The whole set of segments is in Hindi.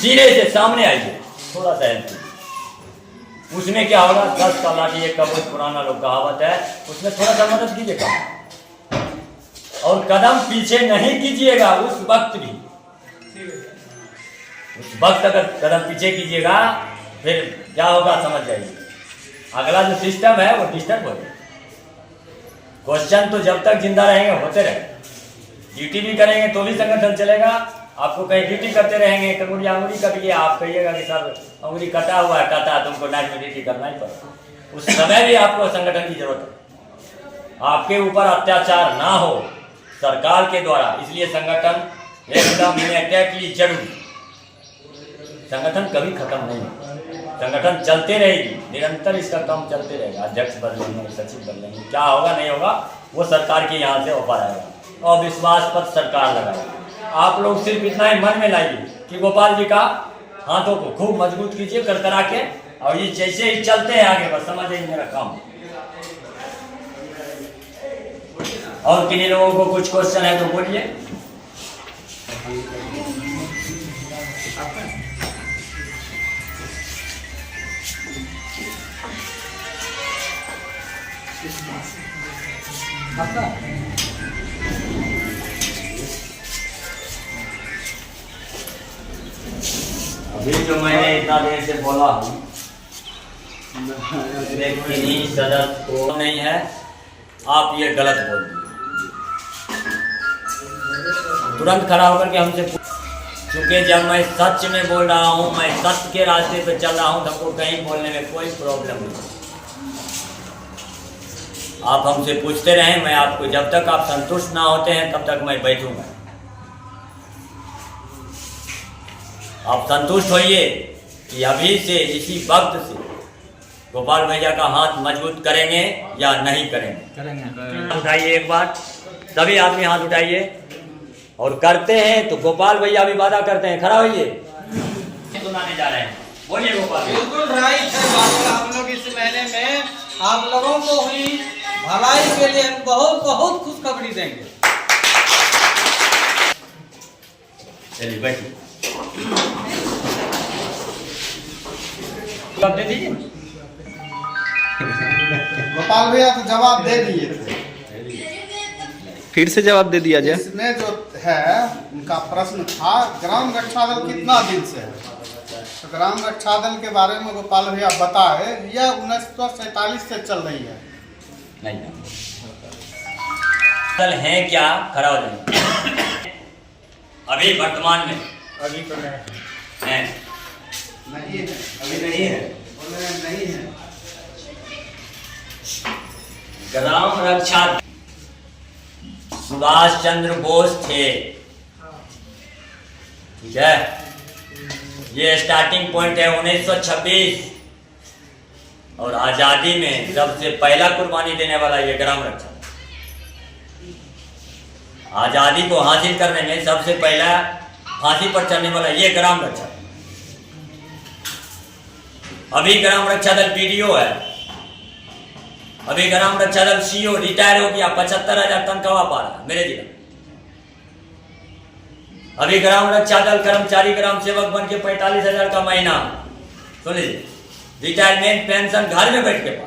सीने से सामने आइए, थोड़ा सा हेल्प। उसमें क्या होगा, 10 का लाठी एक कबूत, पुराना लोग कहावत है, उसमें थोड़ा सा मदद कीजिएगा। और कदम पीछे नहीं कीजिएगा उस वक्त भी। उस वक्त अगर कदम पीछे कीजिएगा फिर क्या होगा समझ जाइए, अगला जो सिस्टम है वो डिस्टर्ब हो जाएगा। क्वेश्चन तो जब तक जिंदा रहेंगे होते रहेंगे, ड्यूटी भी करेंगे तो भी संगठन चलेगा। आपको कहीं ड्यूटी करते रहेंगे, कंगुरी अंगुरी कटिए, आप कहिएगा कि सर अंगुरी कटा हुआ है, कटा तुमको नाइट में ड्यूटी करना ही पड़ेगा। उस समय भी आपको संगठन की जरूरत है। आपके ऊपर अत्याचार ना हो सरकार के द्वारा, इसलिए संगठन एकदम इमीडिएटली जरूरी। संगठन कभी खत्म नहीं होगा, संगठन चलते रहेगी, निरंतर इसका काम चलते रहेगा। अध्यक्ष बदलेंगे, सचिव बदलेंगे, क्या होगा नहीं होगा वो सरकार के यहाँ से ऑफर आएगा और विश्वास पत्र सरकार लगाएगी। आप लोग सिर्फ इतना ही मन में लाइए कि गोपाल जी का हाथों को खूब मजबूत कीजिए कर करा के, और ये जैसे ही चलते हैं आगे बस समझ जाइए मेरा काम। और किन्हीं लोगों को कुछ क्वेश्चन है तो बोलिए। अभी जो मैंने इतना देर से बोला हूँ, किन्हीं सदस्य को नहीं है, आप ये गलत बोल दिए। तुरंत खड़ा होकर के हमसे, क्योंकि जब मैं सच में बोल रहा हूँ, मैं सत्य के रास्ते पे चल रहा हूँ, तो हमको कहीं बोलने में कोई प्रॉब्लम नहीं। आप हमसे पूछते रहें, मैं आपको जब तक आप संतुष्ट ना होते हैं तब तक मैं बैठूंगा। आप संतुष्ट होइए कि अभी से इसी वक्त से गोपाल भैया का हाथ मजबूत करेंगे या नहीं करेंगे। उठाइए एक बार, सभी आदमी हाथ उठाइए और करते हैं तो गोपाल भैया भी वादा करते हैं। खड़ा होइए, सुनाने जा रहे हैं, बोलिए गोपाल। बिल्कुल राइट है बात। आप लोग इस महीने में आप लोगों को हुई भलाई के लिए हम बहुत बहुत खुशखबरी देंगे। चलिए बैठिए, जवाब दे दीजिए। गोपाल भैया तो जवाब दे दिए थे, फिर से जवाब दे दिया जाए। इसमें जो है उनका प्रश्न था ग्राम रक्षा दल कितना दिन से है, तो ग्राम रक्षा दल के बारे में गोपाल भैया बताए, यह 1947 से चल रही है। नहीं दल है क्या, खड़ा हो जाए। अभी वर्तमान में अभी तो नहीं है, नहीं है, अभी नहीं है। नहीं है। ग्राम रक्षा सुभाष चंद्र बोस थे, ठीक है। ये स्टार्टिंग पॉइंट है 1926, और आजादी में सबसे पहला कुर्बानी देने वाला ये ग्राम रक्षा। आजादी को हासिल करने में सबसे पहला फांसी पर चढ़ने वाला ये ग्राम रक्षा। अभी ग्राम रक्षा दल पीडीओ है, अभी ग्राम रक्षा दल सीओ रिटायर हो गया, 75,000 तनख्वाह पा रहा मेरे जिला। अभी ग्राम रक्षा दल कर्मचारी ग्राम सेवक बन के 45,000 का महीना, सुन लीजिए, रिटायरमेंट पेंशन घर में बैठ के पा।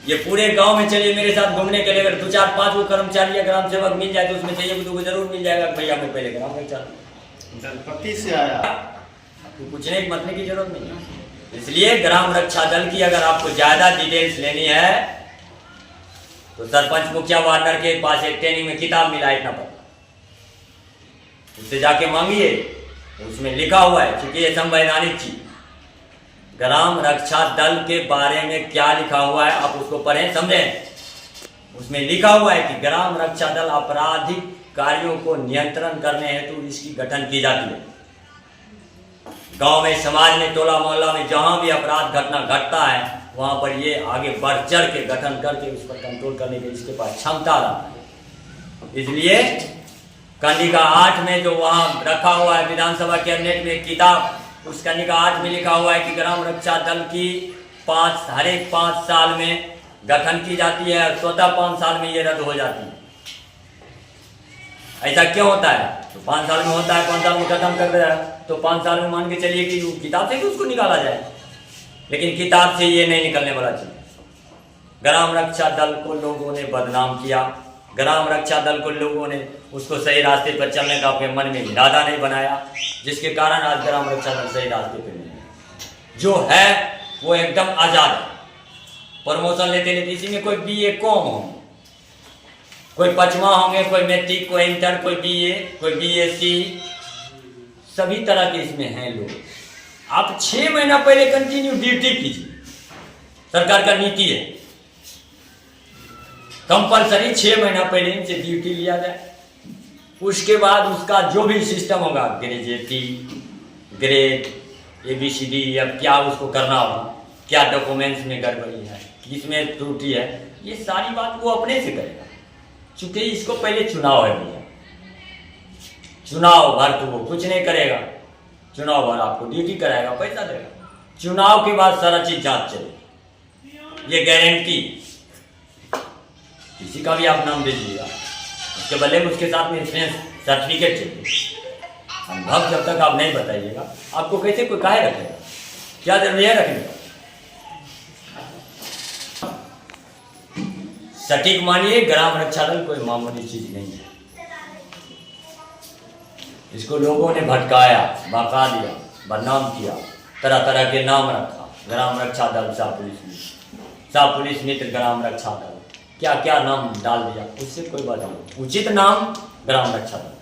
ये पूरे गांव में चलिए मेरे साथ घूमने के लिए, अगर 2, 4, 5 कर्मचारी या ग्राम सेवक मिल जाए तो उसमें से एक दो जरूर मिल जाएगा भैया मैं पहले ग्राम रक्षा दलपति से आया, आपको पूछने की मतने की जरूरत नहीं है। इसलिए ग्राम रक्षा दल की अगर आपको ज्यादा डिटेल्स लेनी है तो सरपंच मुखिया वार्डर के पास एक ट्रेनिंग में किताब मिला इतना पता, उससे जाके मांगिए, उसमें लिखा हुआ है, क्योंकि ये संवैधानिक चीज। ग्राम रक्षा दल के बारे में क्या लिखा हुआ है आप उसको पढ़ें समझें। उसमें लिखा हुआ है कि ग्राम रक्षा दल आपराधिक कार्यों को नियंत्रण करने हेतु इसकी गठन की जाती है। गांव में, समाज में, टोला मोहल्ला में जहां भी अपराध घटना घटता है वहां पर ये आगे बढ़ चढ़ के गठन करके उस पर कंट्रोल करने की इसके पास क्षमता रहा है। इसलिए कंडिका 8 में जो वहां रखा हुआ है विधानसभा कैबिनेट में किताब, उस कंडिका 8 में लिखा हुआ है कि ग्राम रक्षा दल की हर एक 5 साल में गठन की जाती है और स्वतः 5 साल में ये रद्द हो जाती है। ऐसा क्यों होता है? तो 5 साल में होता है, 5 साल में खत्म कर दे रहा है, तो 5 साल में मान के चलिए कि किताब से भी उसको निकाला जाए, लेकिन किताब से ये नहीं निकलने वाला चीज। ग्राम रक्षा दल को लोगों ने बदनाम किया, ग्राम रक्षा दल को लोगों ने उसको सही रास्ते पर चलने का अपने मन में इरादा नहीं बनाया, जिसके कारण आज ग्राम रक्षा दल सही रास्ते पर नहीं है। जो है वो एकदम आजाद है, प्रमोशन लेते लेते इसी में कोई BA कौन होंगे, कोई 5वां होंगे, कोई मैट्रिक, कोई इंटर, कोई BA, कोई BSc, सभी तरह के इसमें हैं लोग। आप 6 महीना पहले कंटिन्यू ड्यूटी कीजिए, सरकार का नीति है कंपलसरी 6 महीना पहले इनसे ड्यूटी लिया जाए, उसके बाद उसका जो भी सिस्टम होगा, ग्रेजुएटी, ग्रेड, ABCD, अब क्या उसको करना होगा, क्या डॉक्यूमेंट्स में गड़बड़ी है, किसमें त्रुटि है, ये सारी बात वो अपने से करेगा। चूंकि इसको पहले चुनाव है भैया, चुनाव भर तो वो कुछ नहीं करेगा, चुनाव भर आपको ड्यूटी कराएगा, पैसा देगा, चुनाव के बाद सारा चीज जांच चलेगी, ये गारंटी। किसी का भी आप नाम दे दीजिएगा, उसके बदले में उसके साथ में इंश्योरेंस सर्टिफिकेट चाहिए। अनुभव जब तक आप नहीं बताइएगा, आपको कैसे कोई काहे रखेगा, क्या जरूरी है रखने का। सटीक मानिए, ग्राम रक्षा दल कोई मामूली चीज नहीं है। इसको लोगों ने भटकाया, बहका दिया, बदनाम किया, तरह तरह के नाम रखा, ग्राम रक्षा दल, शाह पुलिस मित्र ग्राम रक्षा दल, क्या क्या नाम डाल दिया, उससे कोई बात नहीं। उचित नाम ग्राम रक्षा दल,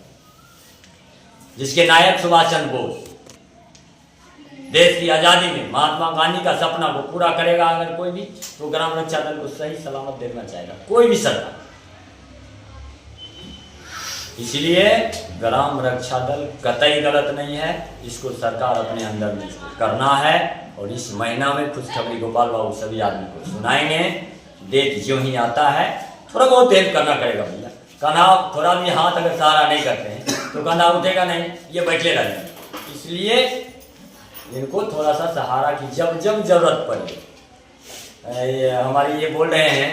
जिसके नायक सुभाष चंद्र बोस देश की आजादी में महात्मा गांधी का सपना को पूरा करेगा अगर कोई भी, तो ग्राम रक्षा दल को सही सलामत देखना चाहेगा कोई भी सरकार। इसलिए ग्राम रक्षा दल कतई गलत नहीं है, इसको सरकार अपने अंदर में करना है। और इस महीना में खुशखबरी गोपाल बाबू सभी आदमी को सुनाएंगे। डेट जो ही आता है थोड़ा बहुत हेल्प करना पड़ेगा भैया, कंधा थोड़ा भी हाथ अगर सहारा नहीं करते हैं तो कंधा उठेगा नहीं, ये बैठे रहेंगे। इसलिए इनको थोड़ा सा सहारा की जब जब जरूरत पड़े। हमारी ये बोल रहे हैं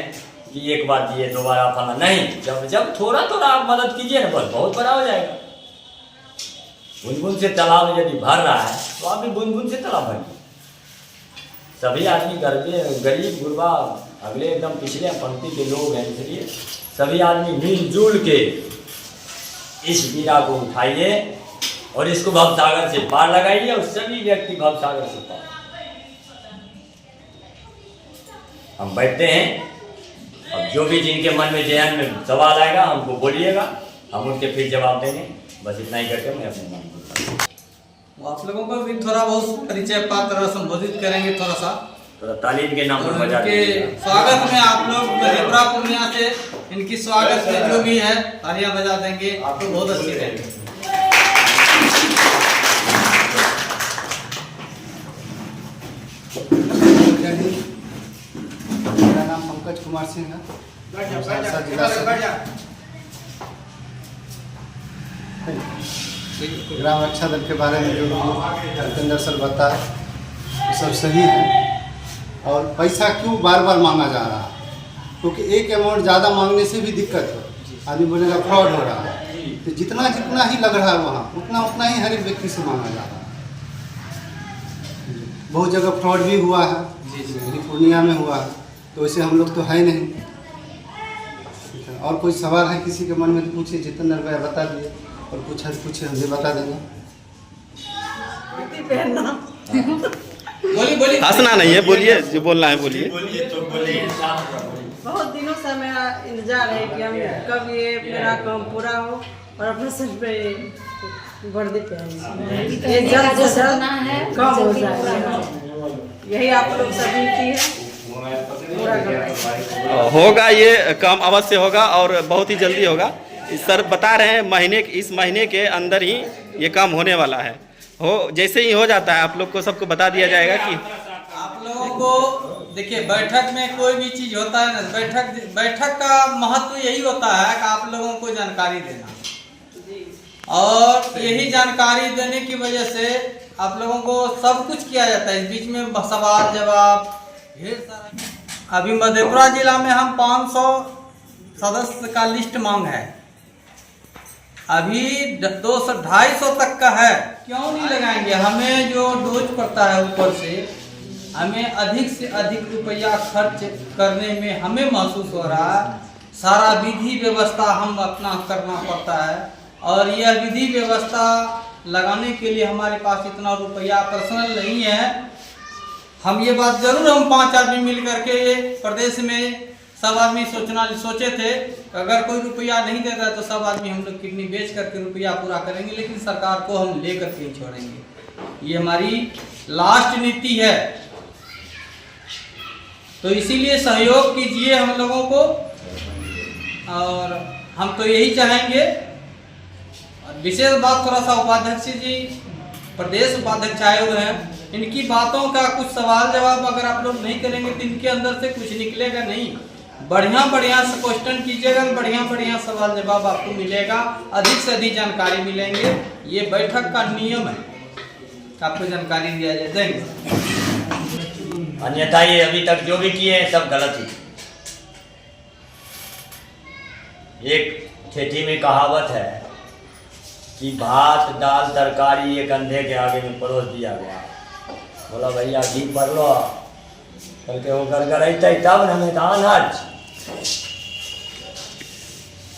कि एक बार दिए दोबारा फला नहीं, जब जब थोड़ा थोड़ा आप मदद कीजिए ना, बस बहुत बड़ा हो जाएगा। बूंद बूंद से तालाब यदि भर रहा है तो आप भी बूंद बूंद से तालाब भरिए। सभी आदमी गरीब गुरबा अगले एकदम पिछले पंक्ति के लोग हैं, इसलिए सभी आदमी मिलजुल के इस बीड़ा को उठाइए और इसको भवसागर से पार लगाइए और सभी व्यक्ति भवसागर से पार। हम बैठते हैं, अब जो भी जिनके मन में जहन में सवाल आएगा हमको बोलिएगा, हम उनके फिर जवाब देंगे। बस इतना ही करके मैं अपने मन को आप लोगों को भी थोड़ा बहुत परिचय पात्र संबोधित करेंगे, थोड़ा तालीम के नाम पर बजा के स्वागत में आप लोग मधेपुरा पूर्णिया से इनकी स्वागत में जो भी है तालियां बजा देंगे, आपको बहुत अच्छी रहेगी। मेरा नाम पंकज कुमार सिंह है। ग्राम रक्षा दल के बारे में जो जितेंद्र सर बताए वो सब सही है। और पैसा क्यों बार बार मांगा जा रहा है, क्योंकि एक अमाउंट ज़्यादा मांगने से भी दिक्कत है। आदमी बोलेगा फ्रॉड हो रहा है, तो जितना जितना ही लग रहा है वहाँ उतना उतना ही हर एक व्यक्ति से मांगा जा रहा है। बहुत जगह फ्रॉड भी हुआ है, पूर्णिया में हुआ है, तो वैसे हम लोग तो है नहीं। और कोई सवाल है किसी के मन में तो पूछिए, जितेंद्र भाई बता दिए, और कुछ है पूछे हम भी बता देंगे। बोलिए हंसना नहीं है, बोलिए जो बोलना है बोलिए। बहुत दिनों से मेरा इंतजार है कि हम कब ये मेरा काम पूरा हो और अपने सर पे वर्दी पहने, ये जल्द से जल्द कम हो जाए, यही आप लोग सभी की है। पूरा करवाइए। होगा, ये काम अवश्य होगा और बहुत ही जल्दी होगा। सर बता रहे हैं इस महीने के अंदर ही ये काम होने वाला है। हो जैसे ही हो जाता है आप लोग को सबको बता दिया जाएगा कि आप लोगों को देखिए, बैठक में कोई भी चीज होता है ना, बैठक का महत्व यही होता है कि आप लोगों को जानकारी देना, और यही जानकारी देने की वजह से आप लोगों को सब कुछ किया जाता है। इस बीच में सवाल जवाब ढेर सारा। अभी मधेपुरा जिला में हम 500 सदस्य का लिस्ट मांग है, अभी 200-250 तक का है। क्यों नहीं लगाएंगे? हमें जो डोज पड़ता है ऊपर से, हमें अधिक से अधिक रुपया खर्च करने में हमें महसूस हो रहा है। सारा विधि व्यवस्था हम अपना करना पड़ता है, और यह विधि व्यवस्था लगाने के लिए हमारे पास इतना रुपया पर्सनल नहीं है। हम ये बात जरूर हम 5 आदमी मिल करके प्रदेश में सब आदमी सोचे थे, अगर कोई रुपया नहीं देता तो सब आदमी हम लोग किडनी बेच करके रुपया पूरा करेंगे, लेकिन सरकार को हम ले करके ही छोड़ेंगे। ये हमारी लास्ट नीति है। तो इसीलिए सहयोग कीजिए हम लोगों को, और हम तो यही चाहेंगे। विशेष बात थोड़ा सा उपाध्यक्ष जी, प्रदेश उपाध्यक्ष आए हुए हैं, इनकी बातों का कुछ सवाल जवाब अगर आप लोग नहीं करेंगे तो इनके अंदर से कुछ निकलेगा नहीं। बढ़िया क्वेश्चन कीजिएगा, बढ़िया सवाल जवाब आपको मिलेगा, अधिक से अधिक जानकारी मिलेंगे। ये बैठक का नियम है, आपको जानकारी दिया जाए देंगे। अन्यथा ये अभी तक जो भी किए हैं सब गलत ही। एक ठेठी में कहावत है कि भात दाल तरकारी एक अंधे के आगे में परोस दिया गया। बोला भैया घी पर लो, कल के वो गड़गड़ाते तब न मैदान आज।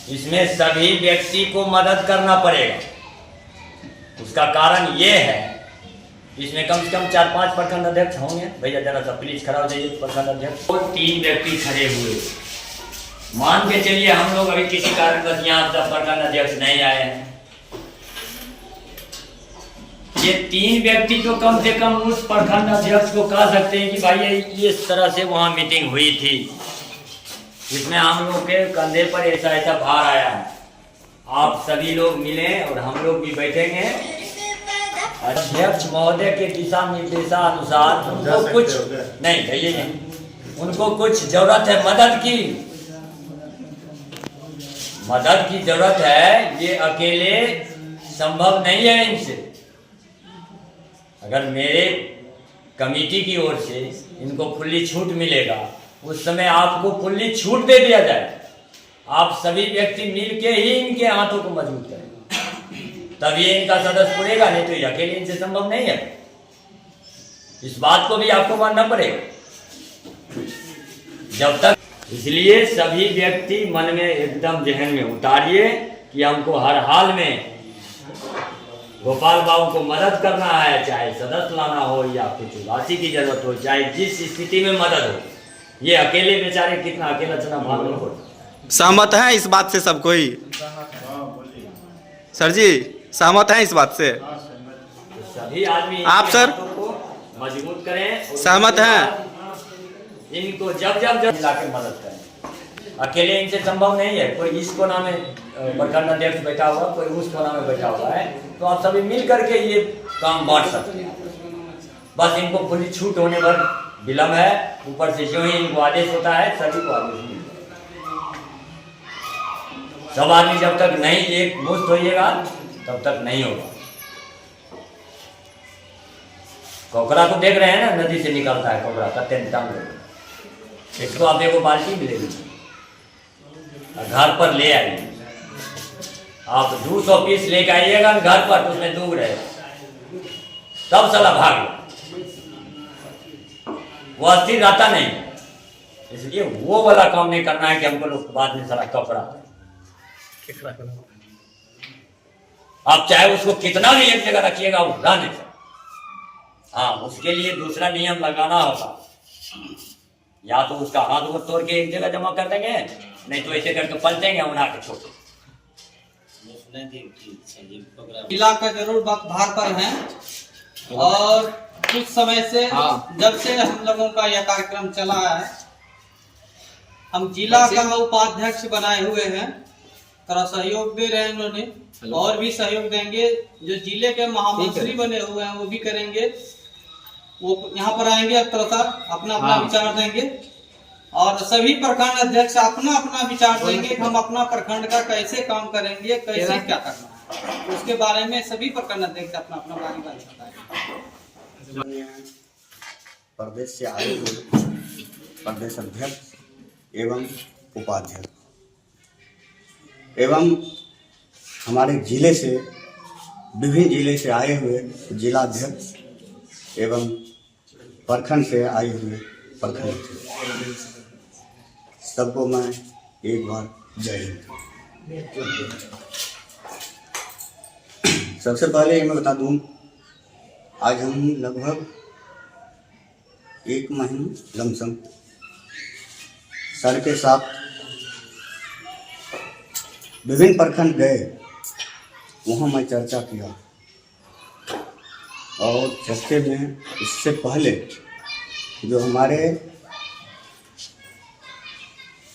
इसमें सभी व्यक्ति को मदद करना पड़ेगा। उसका कारण ये है, इसमें कम से कम 4-5 प्रखंड अध्यक्ष होंगे। भैया जरा सा प्लीज खड़ा हो जाइए प्रखंड अध्यक्ष। वो 3 व्यक्ति खड़े हुए, मान के चलिए हम लोग अभी किसी कारणवश यहाँ तक प्रखंड अध्यक्ष नहीं आए हैं, ये 3 व्यक्ति तो कम से कम उस प्रखंड अध्यक्ष को कह सकते हैं कि भाई इस तरह से वहां मीटिंग हुई थी, जिसमें हम लोग के कंधे पर ऐसा ऐसा भार आया है। आप सभी लोग मिले और हम लोग भी बैठेंगे। अध्यक्ष महोदय के दिशा निर्देशानुसार उनको कुछ नहीं कहिए, उनको कुछ जरूरत है मदद की जरूरत है। ये अकेले संभव नहीं है इनसे। अगर मेरे कमेटी की ओर से इनको खुली छूट मिलेगा, उस समय आपको खुली छूट दे दिया जाए, आप सभी व्यक्ति मिलके ही इनके हाथों को मजबूत करें, तब ये इनका सदस्य पुरेगा, नहीं तो ये अकेले इनसे संभव नहीं है। इस बात को भी आपको मानना पड़ेगा जब तक। इसलिए सभी व्यक्ति मन में एकदम जहन में उतारिए कि हमको हर हाल में गोपाल बाबू को मदद करना है, चाहे सदस्य लाना हो या कुछ राशि की जरूरत हो, चाहे जिस स्थिति में मदद हो। ये अकेले बेचारे कितना अकेला चना भागना पड़ता। सहमत है इस बात से सब कोई? सर जी सहमत है इस बात से? तो सभी आदमी आप सर को मजबूत करें, सहमत हैं? इनको जब मिला के मदद करें। अकेले इनसे संभव नहीं है। कोई इस कोना में प्रखंड अध्यक्ष बैठा हुआ, कोई उस कोना में बैठा हुआ है, तो आप सभी मिल करके ये काम बांट सकते हैं। बस इनको खुली छूट होने पर विलम्ब है। ऊपर से जो ही इनको आदेश होता है सभी को आदेश मिलता है। सब आदमी जब तक नहीं एक मुक्त होइएगा तब तक नहीं होगा। कोकरा को देख रहे हैं ना, नदी से निकलता है कोकरा का तेंटांग, इसको आप एक बाल्टी मिलेगी, घर पर ले आइए। आप 200 पीस लेके आइएगा घर पर, तो उसमें दूर है, तब साला भाग। वो अस्थिर रहता नहीं, इसलिए वो वाला काम नहीं करना है कि हमको लोग बाद में साला कपड़ा। आप चाहे उसको कितना भी एक जगह रखिएगा वो उड़ा नहीं सकता। हाँ, उसके लिए दूसरा नियम लगाना होगा। या तो उसका हाथ वो तोड़ के एक जगह जमा कर देंगे, नहीं तो ऐसे करके पलटेंगे उड़ा के छोड़। जिला का जरूर भार पर है, और कुछ समय से जब से हम लोगों का यह कार्यक्रम चला है, हम जिला का उपाध्यक्ष बनाए हुए हैं। थोड़ा सहयोग दे रहे हैं इन्होंने, और भी सहयोग देंगे। जो जिले के महामंत्री बने हुए हैं वो भी करेंगे, वो यहाँ पर आएंगे, थोड़ा सा अपना अपना विचार देंगे, और सभी प्रखंड अध्यक्ष अपना अपना विचार देंगे कि हम अपना प्रखंड का कैसे काम करेंगे, कैसे क्या करना है, उसके बारे में सभी प्रखंड अध्यक्ष अपना अपना बारी बताएंगे। प्रदेश से आए हुए प्रदेश अध्यक्ष एवं उपाध्यक्ष एवं हमारे जिले से, विभिन्न जिले से आए हुए जिलाध्यक्ष एवं प्रखंड से आए हुए प्रखंड अध्यक्ष, सबको मैं एक बार जय हिंद। सबसे पहले ये मैं बता दूं, आज हम लगभग 1 महीने लमसम सर के साथ विभिन्न प्रखंड गए, वहाँ मैं चर्चा किया और चर्चे में इससे पहले जो हमारे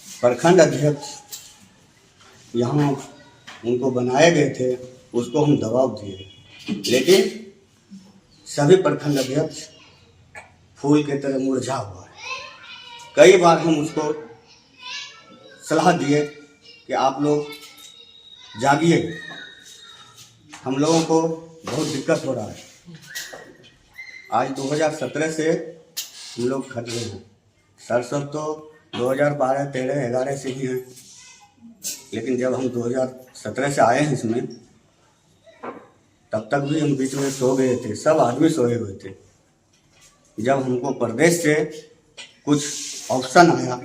प्रखंड अध्यक्ष यहाँ उनको बनाए गए थे उसको हम दबाव दिए, लेकिन सभी प्रखंड अध्यक्ष फूल के तरह मुरझा हुआ है। कई बार हम उसको सलाह दिए कि आप लोग जागिए, हम लोगों को बहुत दिक्कत हो रहा है। आज 2017 से हम लोग खट गए हैं। सर सब तो 2012, 13, 11 से ही हैं, लेकिन जब हम 2017 से आए हैं इसमें, तब तक भी हम बीच में सो गए थे, सब आदमी सोए हुए थे। जब हमको प्रदेश से कुछ ऑप्शन आया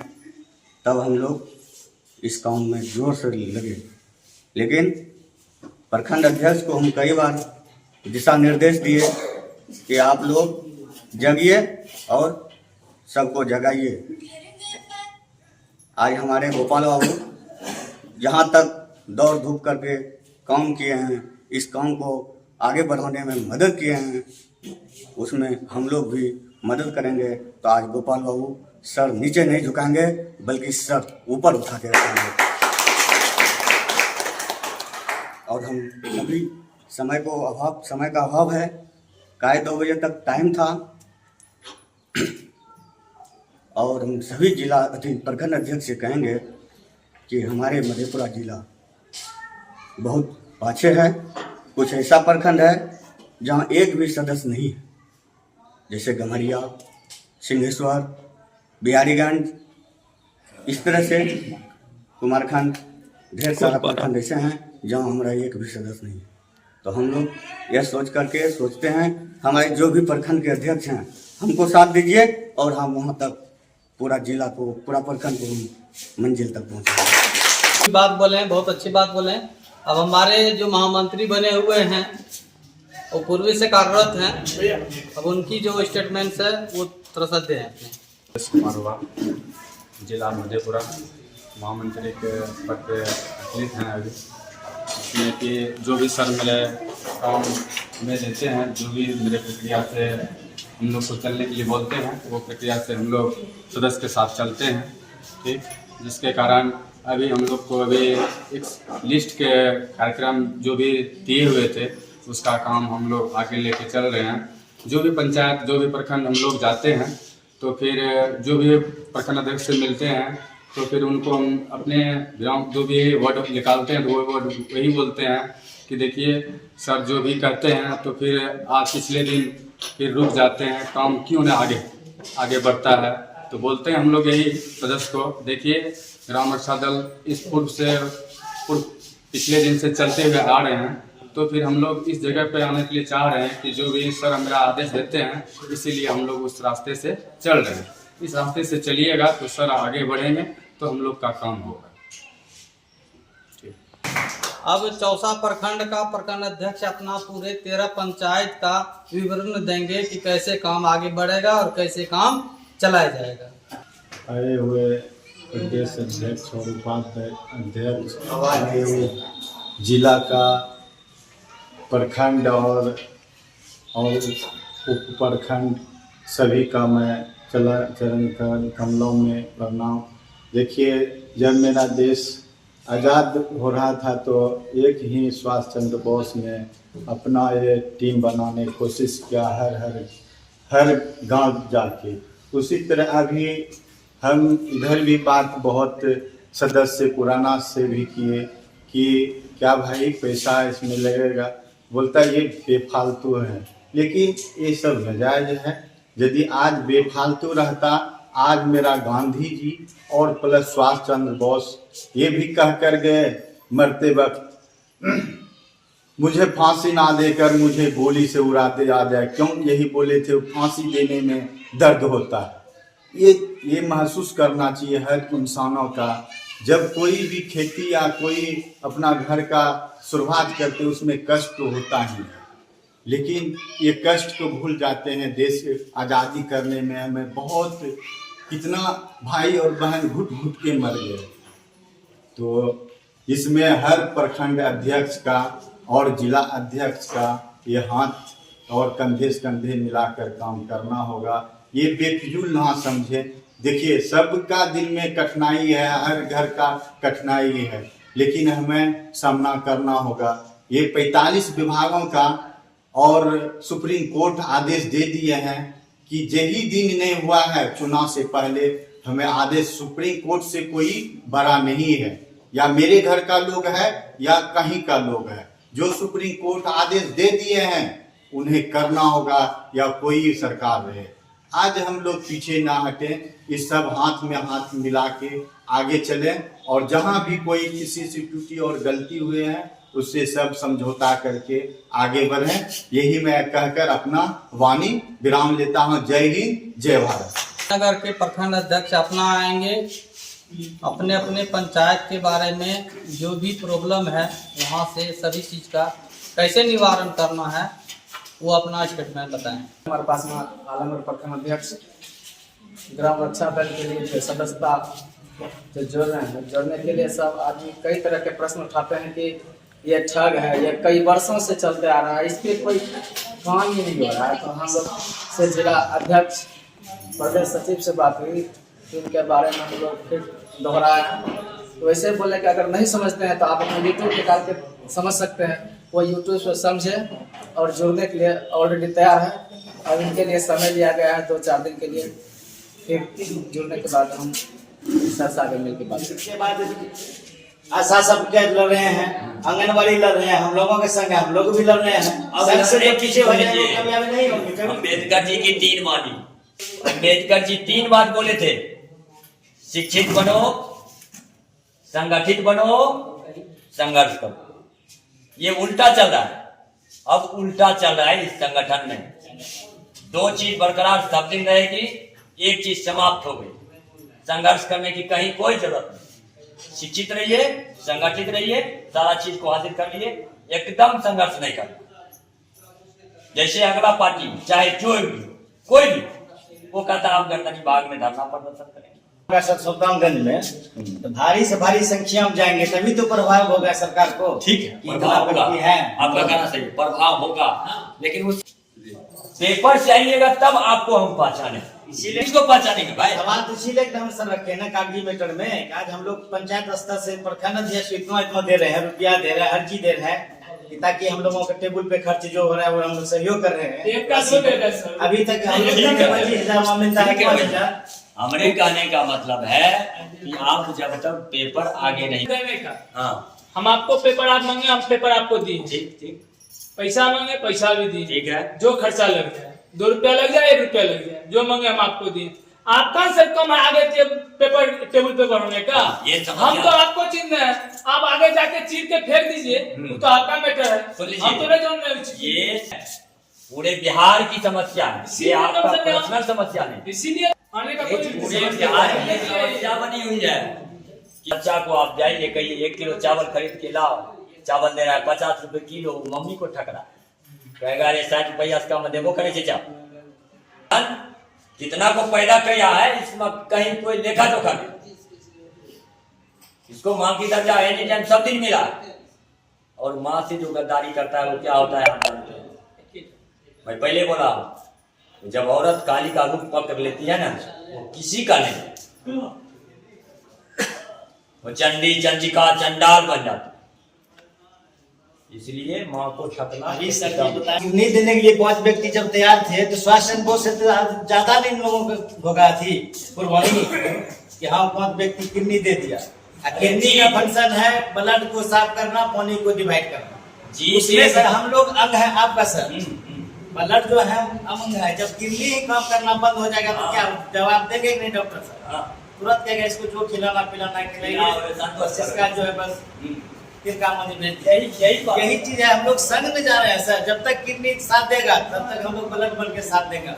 तब हम लोग इस काम में जोर से लगे, लेकिन प्रखंड अध्यक्ष को हम कई बार दिशा निर्देश दिए कि आप लोग जगिए और सबको जगाइए। आज हमारे गोपाल बाबू जहाँ तक दौड़ धूप करके काम किए हैं, इस काम को आगे बढ़ाने में मदद किए हैं, उसमें हम लोग भी मदद करेंगे। तो आज गोपाल बाबू सर नीचे नहीं झुकाएंगे, बल्कि सर ऊपर उठा के रखेंगे। और हम अभी समय का अभाव है, 2 बजे तक टाइम था और हम सभी जिला प्रखंड अध्यक्ष से कहेंगे कि हमारे मधेपुरा जिला बहुत पाछे है। कुछ ऐसा प्रखंड है जहाँ एक भी सदस्य नहीं है, जैसे गम्हरिया, सिंहेश्वर, बिहारीगंज, इस तरह से कुमारखंड, ढेर सारा प्रखंड ऐसे हैं जहाँ हमारा एक भी सदस्य नहीं है। तो हम लोग यह सोचते हैं हमारे जो भी प्रखंड के अध्यक्ष हैं, हमको साथ दीजिए और हम वहाँ तक पूरा जिला को, पूरा प्रखंड को मंजिल तक पहुँचाएंगे। बात बोले, बहुत अच्छी बात बोले। अब हमारे जो महामंत्री बने हुए हैं वो पूर्वी से कार्यरत हैं, अब उनकी जो स्टेटमेंट्स है वो थोड़ा सा दें अपने। मरवा जिला मधेपुरा महामंत्री के पद पे अखिलित हैं अभी, इसमें कि जो भी सर मेरे काम में देते हैं, जो भी मेरे प्रक्रिया से हम लोग को चलने के लिए बोलते हैं, वो प्रक्रिया से हम लोग सदस्य के साथ चलते हैं, ठीक। जिसके कारण अभी हम लोग को अभी एक लिस्ट के कार्यक्रम जो भी दिए हुए थे उसका काम हम लोग आगे लेके चल रहे हैं। जो भी पंचायत, जो भी प्रखंड हम लोग जाते हैं तो फिर जो भी प्रखंड अध्यक्ष से मिलते हैं तो फिर उनको हम अपने ग्राम जो भी वर्ड निकालते हैं तो वो वर्ड वही बोलते हैं कि देखिए सर जो भी करते हैं तो फिर आज पिछले दिन फिर रुक जाते हैं, काम क्यों ना आगे बढ़ता है। तो बोलते हैं हम लोग यही सदस्य को, देखिए ग्राम रक्षा दल इस पूर्व पिछले दिन से चलते हुए आ रहे हैं, तो फिर हम लोग इस जगह पे आने के लिए चाह रहे हैं कि जो भी सर हमारा आदेश देते हैं इसीलिए हम लोग उस रास्ते से चल रहे हैं। इस रास्ते से चलिएगा तो सर आगे बढ़ेंगे तो हम लोग का काम होगा। अब चौसा प्रखंड का प्रखंड अध्यक्ष अपना पूरे 13 पंचायत का विवरण देंगे कि कैसे काम आगे बढ़ेगा और कैसे काम चलाया जाएगा। आए हुए प्रदेश अध्यक्ष और उपाध्यक्ष, आए हुए जिला का प्रखंड और उप प्रखंड सभी का मैं चरण कमलों में प्रणाम। देखिए, जब मेरा देश आज़ाद हो रहा था तो एक ही सुभाष चंद्र बोस ने अपना ये टीम बनाने की कोशिश किया हर गांव जाके। उसी तरह अभी हम इधर भी बात बहुत सदस्य पुराना से भी किए कि क्या भाई पैसा इसमें लगेगा, बोलता ये बेफालतू है, लेकिन ये सब नाजायज है। यदि आज बेफालतू रहता, आज मेरा गांधी जी और प्लस सुभाष चंद्र बोस ये भी कह कर गए मरते वक्त मुझे फांसी ना देकर मुझे गोली से उड़ा दे आ जाए, क्यों यही बोले थे, फांसी देने में दर्द होता है। ये महसूस करना चाहिए हर इंसानों का। जब कोई भी खेती या कोई अपना घर का शुरुआत करते उसमें कष्ट तो होता ही है, लेकिन ये कष्ट को भूल जाते हैं। देश आज़ादी करने में हमें बहुत कितना भाई और बहन घुट घुट के मर गए। तो इसमें हर प्रखंड अध्यक्ष का और जिला अध्यक्ष का ये हाथ और कंधे से कंधे मिलाकर काम करना होगा। ये बेफिजूल ना समझे। देखिए, सबका दिल में कठिनाई है, हर घर का कठिनाई है, लेकिन हमें सामना करना होगा। ये 45 विभागों का और सुप्रीम कोर्ट आदेश दे दिए हैं कि यही दिन नहीं हुआ है चुनाव से पहले हमें आदेश, सुप्रीम कोर्ट से कोई बड़ा नहीं है, या मेरे घर का लोग है या कहीं का लोग है। जो सुप्रीम कोर्ट आदेश दे दिए हैं उन्हें करना होगा, या कोई सरकार रहे। आज हम लोग पीछे ना हटें, इस सब हाथ में हाथ मिला के आगे चलें, और जहां भी कोई किसी से त्रुटि और गलती हुए हैं उससे सब समझौता करके आगे बढ़ें। यही मैं कहकर अपना वाणी विराम लेता हूं। जय हिंद, जय भारत। नगर के प्रखंड अध्यक्ष अपना आएंगे, अपने अपने पंचायत के बारे में जो भी प्रॉब्लम है वहाँ से सभी चीज़ का कैसे निवारण करना है वो अपना स्टेटमेंट बताएं। हमारे पास में आलमगढ़ प्रखंड अध्यक्ष ग्राम रक्षा दल के लिए जो सदस्यता जो जोड़ रहे हैं, जोड़ने के लिए सब आदमी कई तरह के प्रश्न उठाते हैं कि ये ठग है, ये कई वर्षों से चलते आ रहा है, इस पर कोई काम ही नहीं हो रहा है। तो हम लोग से जिला अध्यक्ष प्रदेश सचिव से बात हुई, तो उनके बारे में हम लोग फिर दोहराया। तो वैसे बोले कि अगर नहीं समझते हैं तो आप अपना यूट्यूब निकाल के समझ सकते हैं। वो यूट्यूब से समझे और जुड़ने के लिए ऑलरेडी तैयार है, और इनके लिए समय लिया गया है 2-4 दिन के लिए। फिर जुड़ने के बाद हम सर से आगे मिल के बात करेंगे। आशा सब के लड़ रहे हैं, आंगनबाड़ी लड़ रहे हैं, हम लोगों के संग हम लोग भी लड़ रहे हैं। अब से तो पीछे हो जाएंगे, कामयाबी नहीं होंगे। अम्बेडकर जी की 3 वाणी, अम्बेडकर जी 3 बात बोले थे, शिक्षित बनो, संगठित बनो, संघर्ष करो। ये उल्टा चल रहा है, अब उल्टा चल रहा है। इस संगठन में 2 चीज बरकरार सब दिन रहेगी, एक चीज समाप्त हो गई। संघर्ष करने की कहीं कोई जरूरत नहीं। शिक्षित रहिए, संगठित रहिए, सारा चीज को हासिल कर लिए, एकदम संघर्ष नहीं करना। जैसे अगला पार्टी चाहे जो भी कोई भी, वो कहता आप गर्दनी बाग में धरना प्रदर्शन करेंगे सुल्तानगंज में तो भारी से भारी संख्या में जाएंगे, तभी तो प्रभाव होगा सरकार को। ठीक है, प्रभाव होगा, आपका कहना सही, प्रभाव होगा, लेकिन उस पेपर से आइएगा तब आपको हम पहचाने, इसीलिए इसको पहचानेंगे भाई। सवाल तो इसीलिए हम सर रखे ना कागजी मैटर में। आज हम लोग पंचायत स्तर से प्रखंड अध्यक्ष इतना दे रहे हैं, रुपया दे रहे हैं, हर चीज दे रहे हैं, ताकि हम लोगों के टेबल पे खर्च जो हो रहा है वो हम लोग सहयोग कर रहे हैं। अभी तक हम लोग 25,000 मिलता है। हमारे कहने का मतलब है कि आप जब तक पेपर आगे नहीं, हाँ, हम आपको पेपर आप मांगे, हम पेपर आपको दिए, ठीक ठीक, पैसा मांगे पैसा भी दिए, ठीक है। जो खर्चा लग जाए, 2 रुपया लग जाए, 1 रुपया लग जाए, जो मांगे हम आपको दिए। आपका से कम आगे पेपर टेबल पे बढ़ने का, हम तो आपको चिन्ह है, आप आगे जाके चीर के फेंक दीजिए, तो आपका मैटर है, हम तो नहीं। ये पूरे बिहार की समस्या है, ये आपका पर्सनल समस्या नहीं। इसीलिए आने का पूरे बिहार की समस्या बनी हुई है कि बच्चा को आप जाइए कहिए 1 किलो चावल खरीद के लाओ, चावल दे रहा है 50 रुपए किलो, मम्मी को ठग रहा है, कहेगा अरे 60 रुपया कम देवो करे चाचा। कितना को पैदा किया है इसमें कहीं कोई लेखा जोखा नहीं। इसको माँ की दर्जा एनी टाइम सब दिन मिला, और माँ से जो गद्दारी करता है वो क्या होता है। मैं पहले बोला, जब औरत काली का रूप पकड़ लेती है ना, वो किसी का नहीं, वो चंडी चंडिका चंडाल बन जाती। इसलिए माँ को ठगना। नहीं देने के लिए 5 व्यक्ति जब तैयार थे तो स्वास्थ्य बोर्ड से ज्यादा नहीं लोगों को भोगा थी कुर्बानी कि हाँ 5 व्यक्ति किडनी दे दिया। किडनी का फंक्शन है ब्लड को साफ करना, पानी को डिवाइड करना। उसमें सर हम लोग अंग है आपका सर, ब्लड जो है अंग है। जब किडनी ही काम करना बंद हो जाएगा तो क्या जवाब देंगे नहीं डॉक्टर साहब? तुरंत कहेगा इसको जो खिलाना पिलाना खिलाइए, इसका जो है बस फिर काम होने भेज दिया। यही चीज है, हम लोग संग में जा रहे हैं सर। जब तक किडनी साथ देगा तब तक हम लोग ब्लड बन के साथ देगा।